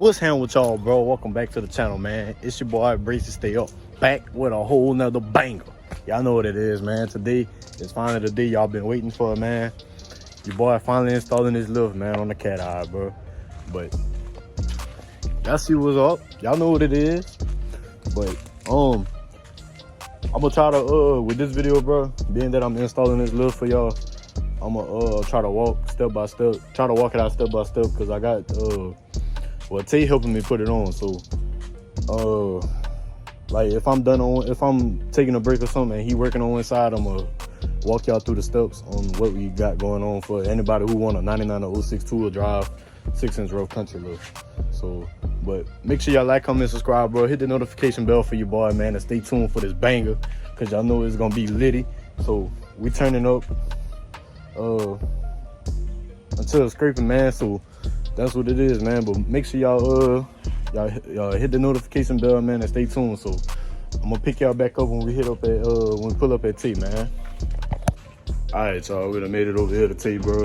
What's happening with y'all, bro? Welcome back to the channel, man. It's your boy Braces Stay Up, back with a whole nother banger. Y'all know what it is, man. Today is finally the day y'all been waiting for, man. Your boy finally installing his lift, man, on the Cateye, bro. But y'all see what's up. Y'all know what it is. But I'm gonna try to with this video, bro, being that I'm installing this lift for y'all, I'm gonna try to walk step by step, try to walk it out step by step, because I got well, Tay helping me put it on. So like if I'm taking a break or something and he working on inside, I'm gonna walk y'all through the steps on what we got going on for anybody who want a 99 or 06 two-wheel drive 6-inch rough country lift. So but make sure y'all like, comment, subscribe, bro. Hit the notification bell for your boy, man, and stay tuned for this banger, because y'all know it's gonna be litty. So we turning up until scraping, man. So that's what it is, man. But make sure y'all hit the notification bell, man, and stay tuned. So I'm gonna pick y'all back up when we hit up at when we pull up at T, man. All right, y'all, we done made it over here to T, bro.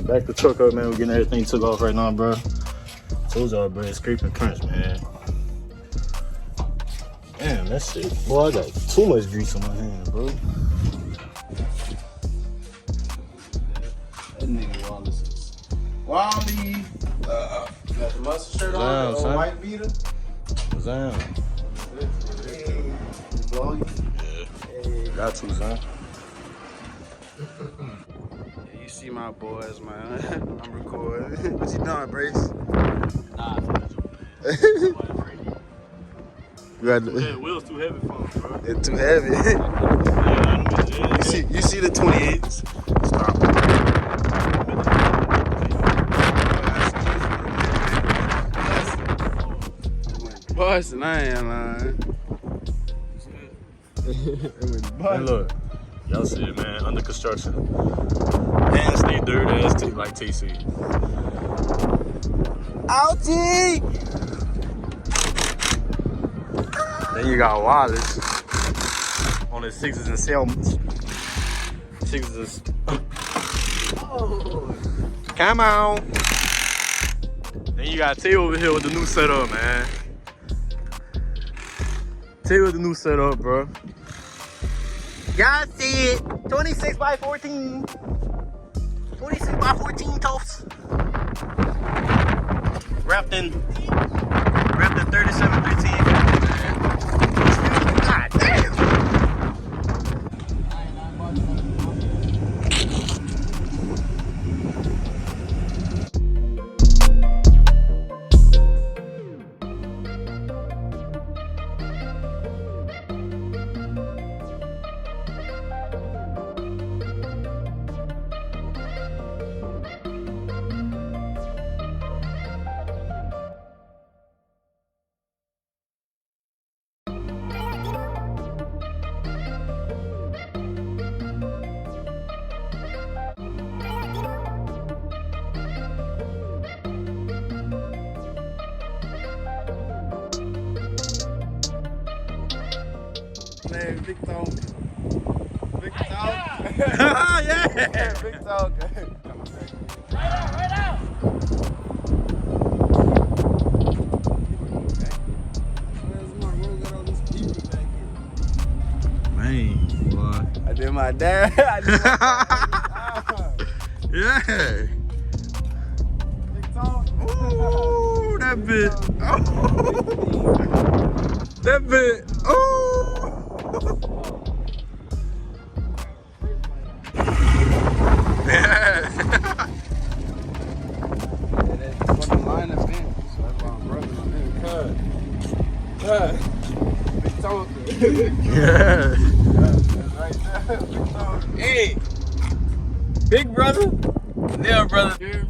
Back the truck up, man. We're getting everything took off right now, bro. Told y'all, bro, it's scraping crunch, man. Damn, that shit, boy, I got too much grease on my hand, bro. That nigga Wally. Got the mustard shirt on, the white beater. What's that? Yeah. Got to, son. Yeah, you see my boys, man. I'm recording. What you doing, Brace? Nah, You got the wheels too heavy for him, bro. It's too heavy. You see the 28s? Stop. Boston, I ain't lying. Hey, look, y'all see it, man. Under construction. Hands stay dirty as like TC. Ouchie! Then you got Wallace on his 6s and 7s. 6s and... Oh. Come on. Then you got Tay over here with the new setup, man. Tay with the new setup, bro. Y'all see it. 26 by 14. 26 by 14 toast. Wrapped in 3713. God damn. Man, big talk. Big talk. Yeah. Big talk. Right out. Man, boy. I did my dad. Yeah. Big talk. Ooh, that bit. Oh. That bit. Oh. Yeah. That fucking line of bent. So that's why I'm rubbing on it. Cut. Big talk. Yeah. That's right there. Big talk. Hey, big brother, little brother. Real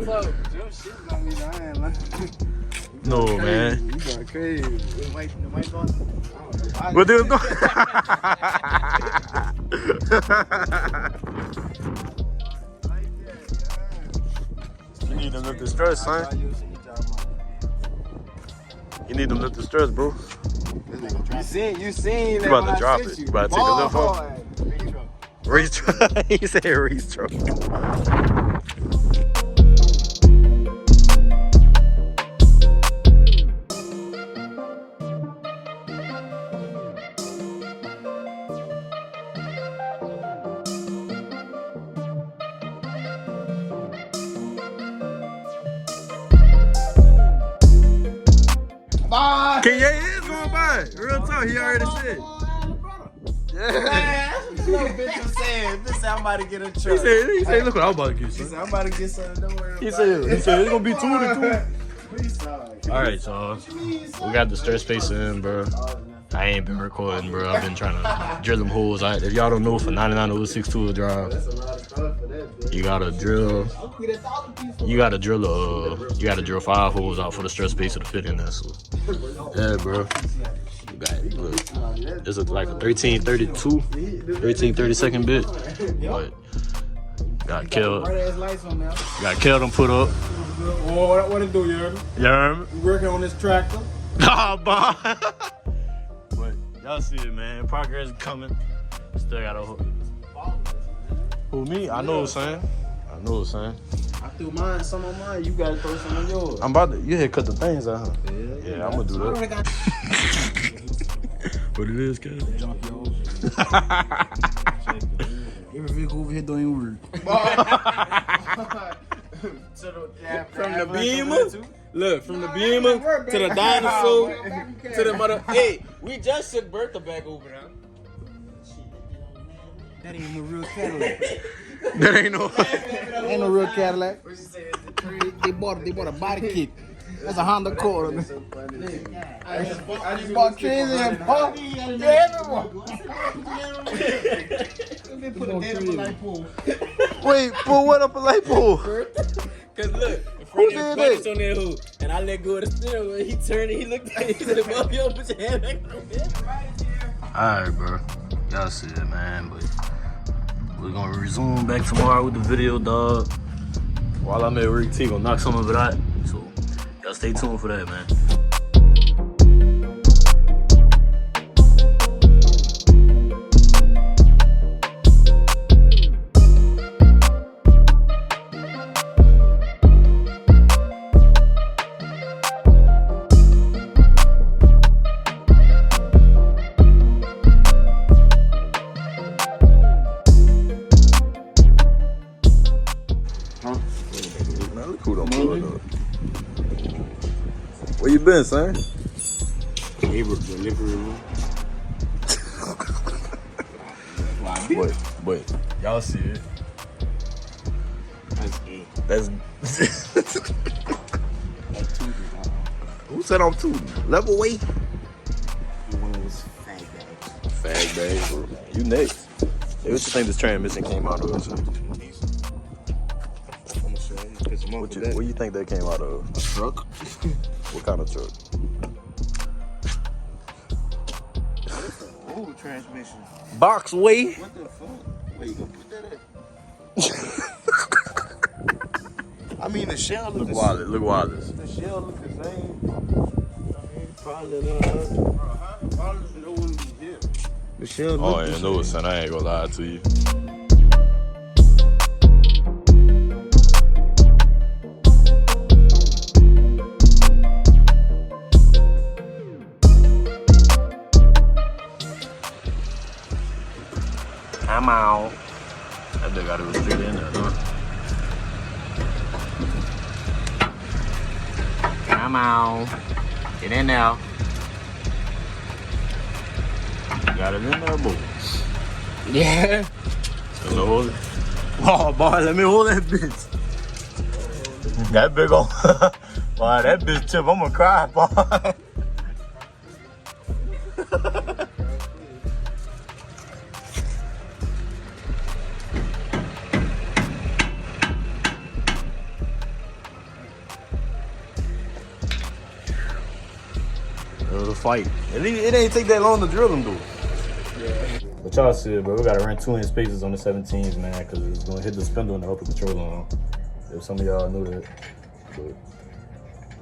talk. Jump shit on me, I ain't lying. No, man. You going crazy. The mic on. What they was going? You need to lift the stress, son. You need to lift the stress, bro. You seen You about to drop it. You about to take the lift off. Reach truck. He said reach truck. by. Cateye is going by. Real talk, he already said. Yeah. No bitch was saying, bitch said I'm about to get a truck. He said, look what I'm about to get, He son. said, I'm about to get something, don't worry about He said it's gonna be 2 to 2. All right, y'all. We got the stress space in, bro. I ain't been recording, bro. I've been trying to drill them holes. If y'all don't know, for 9906 tool drive, you gotta drill. You gotta drill 5 holes out for the stress spacer to fit in there. So, yeah, bro. You got it. Look, this looks like a 1332 bit, but got killed. Got killed and put up. Oh, what it do, you heard me? You heard me? We working on this tractor. Nah, boy. But y'all see it, man. Progress is coming. Still gotta hold. Who, me? I know what I'm saying. I I threw mine, some on mine. You gotta throw some on yours. I'm about to. You had cut the things out, huh? Yeah, I'm gonna do that. What it is, cuz? Every vehicle over here don't even work. From the Beamer, look, from the Beamer to the dinosaur to the mother. Hey, we just took Bertha back over now. That ain't no real Cadillac. That ain't no. Ain't no real Cadillac. They bought a body kit. That's a Honda Accord. I just bought trees and pump. Wait, pull what up a light pole? Cause look, a friend of buckets on that hook, and I let go of the steering wheel. He turned and he looked at me. He said, "Well, yo, put your hand back on there." Alright, bro. Y'all see it, man. But we're gonna resume back tomorrow with the video, dog. While I'm at work, T gonna knock some of it out. So y'all stay tuned for that, man. Where you been, son? But y'all see it. That's who said I'm tooting? Level weight? Fag bag, bro. You next. Hey, what you think this transmission came out of? What you think that came out of? A truck? What kind of truck? Ooh, transmission. Box way. What the fuck? Where you gonna put that at? I mean, the shell Look wireless. Look wireless. The shell look the same. I mean, probably the shell look Oh, yeah, no, son. I ain't gonna lie to you. I'm out. That dude got it straight in there, huh? Come on. Get in there. Got it in there, boy. Yeah. So hold it. Oh, boy, let me hold that bitch. That big old. Boy, that bitch tip, I'm gonna cry, boy. It was a fight. It ain't take that long to drill them, dude. Yeah. But y'all see it, bro. We gotta run 2-inch spacers on the 17s, man, because it's gonna hit the spindle in the upper control arm. If some of y'all knew that. But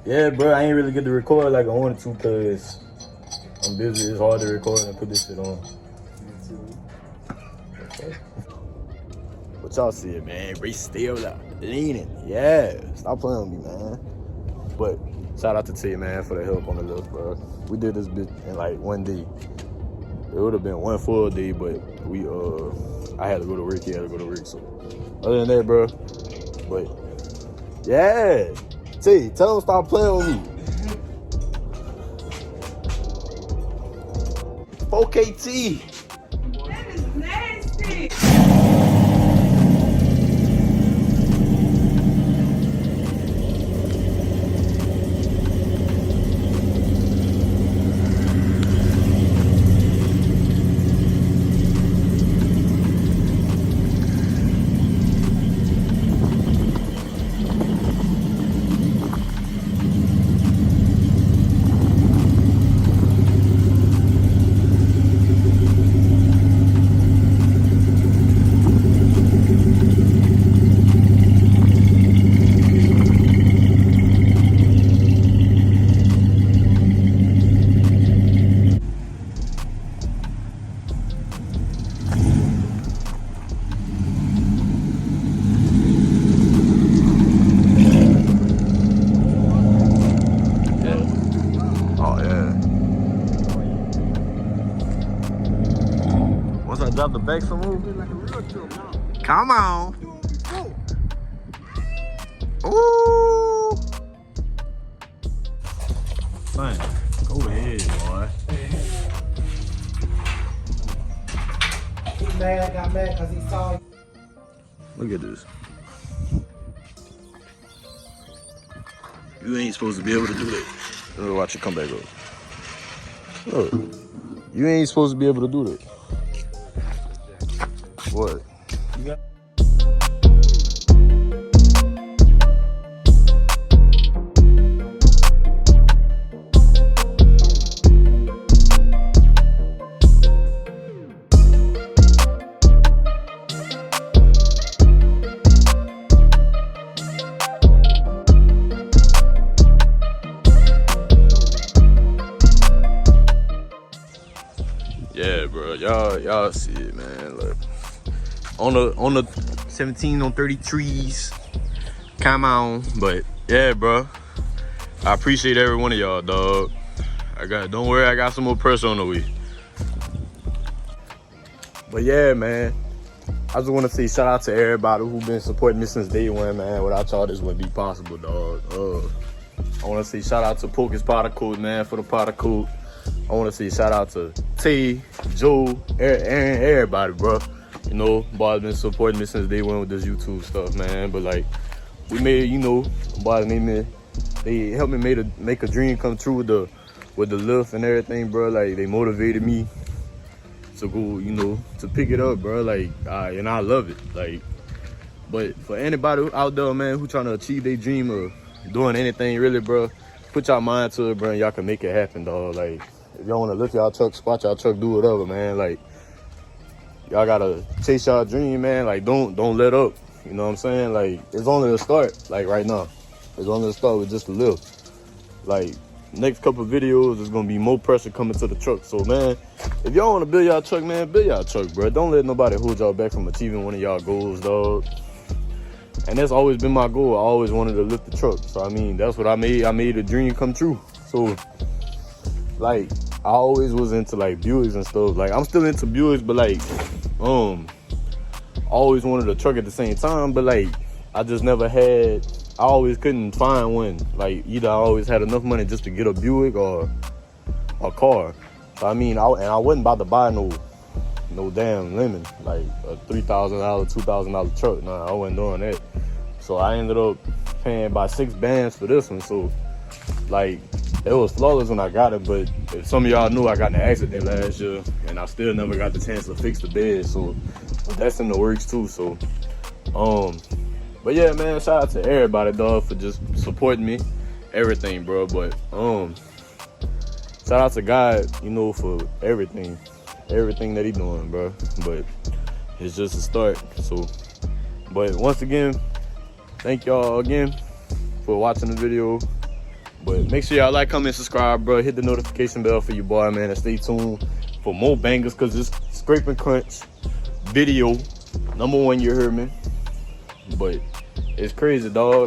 yeah, bro, I ain't really get to record like I wanted to because I'm busy. It's hard to record and put this shit on. Okay. But y'all see it, man. Race still out. Leaning. Yeah. Stop playing with me, man. But shout out to T, man, for the help on the lift, bro. We did this bit in like 1 day. It would have been 1 full day, but I had to go to work. He had to go to work. So other than that, bro. But yeah, T, tell him stop playing with me. 4KT. That is nasty. Oh yeah. Once I drop the back some more, Like a real truck now. come on. Before. Ooh. Man, go ahead, boy. He's mad, I got mad because he saw. Look at this. You ain't supposed to be able to do that. Watch it come back up. Look, you ain't supposed to be able to do that. What? You got yeah, bro. Y'all see it, man. Look. On the 17 on 33s. Come on. But yeah, bro. I appreciate every one of y'all, dog. Don't worry, I got some more pressure on the way. But yeah, man. I just want to say shout out to everybody who been supporting me since day one, man. Without y'all, this wouldn't be possible, dog. I want to say shout out to Pocus Powder Coat, man, for the powder coat. I want to say shout out to T, Joe, Aaron, everybody, bro. You know, boys been supporting me since day one with this YouTube stuff, man. But like, we made, you know, boys made me, they helped me make a dream come true with the lift and everything, bro. Like, they motivated me to go, you know, to pick it up, bro. Like, and I love it. Like, but for anybody out there, man, who trying to achieve their dream of doing anything really, bro, put y'all mind to it, bro, and y'all can make it happen, dog. Like, if y'all want to lift y'all truck, squat y'all truck, do whatever, man. Like, y'all gotta chase y'all dream, man. Like, don't let up. You know what I'm saying? Like, it's only the start. Like, right now, it's only the start with just the lift. Like, next couple of videos, there's gonna be more pressure coming to the truck. So, man, if y'all want to build y'all truck, man, build y'all truck, bro. Don't let nobody hold y'all back from achieving one of y'all goals, dog. And that's always been my goal. I always wanted to lift the truck. So, I mean, that's what I made. I made a dream come true. So, like, I always was into like Buicks and stuff. Like, I'm still into Buicks, but like, I always wanted a truck at the same time. But like, I just never had. I always couldn't find one. Like, either I always had enough money just to get a Buick or a car. So I mean, I wasn't about to buy no damn lemon, like a $3,000, $2,000 truck. Nah, I wasn't doing that. So I ended up paying about $6 for this one. So like, it was flawless when I got it, but if some of y'all knew, I got in an accident last year and I still never got the chance to fix the bed. So that's in the works too. So but yeah, man, shout out to everybody, dog, for just supporting me, everything, bro. But shout out to God, you know, for everything that he doing, bro. But it's just a start. So, but once again, thank y'all again for watching the video. But make sure y'all like, comment, subscribe, bro. Hit the notification bell for your boy, man, and stay tuned for more bangers, because this Scrape and Crunch video, #1, you heard me. But it's crazy, dog.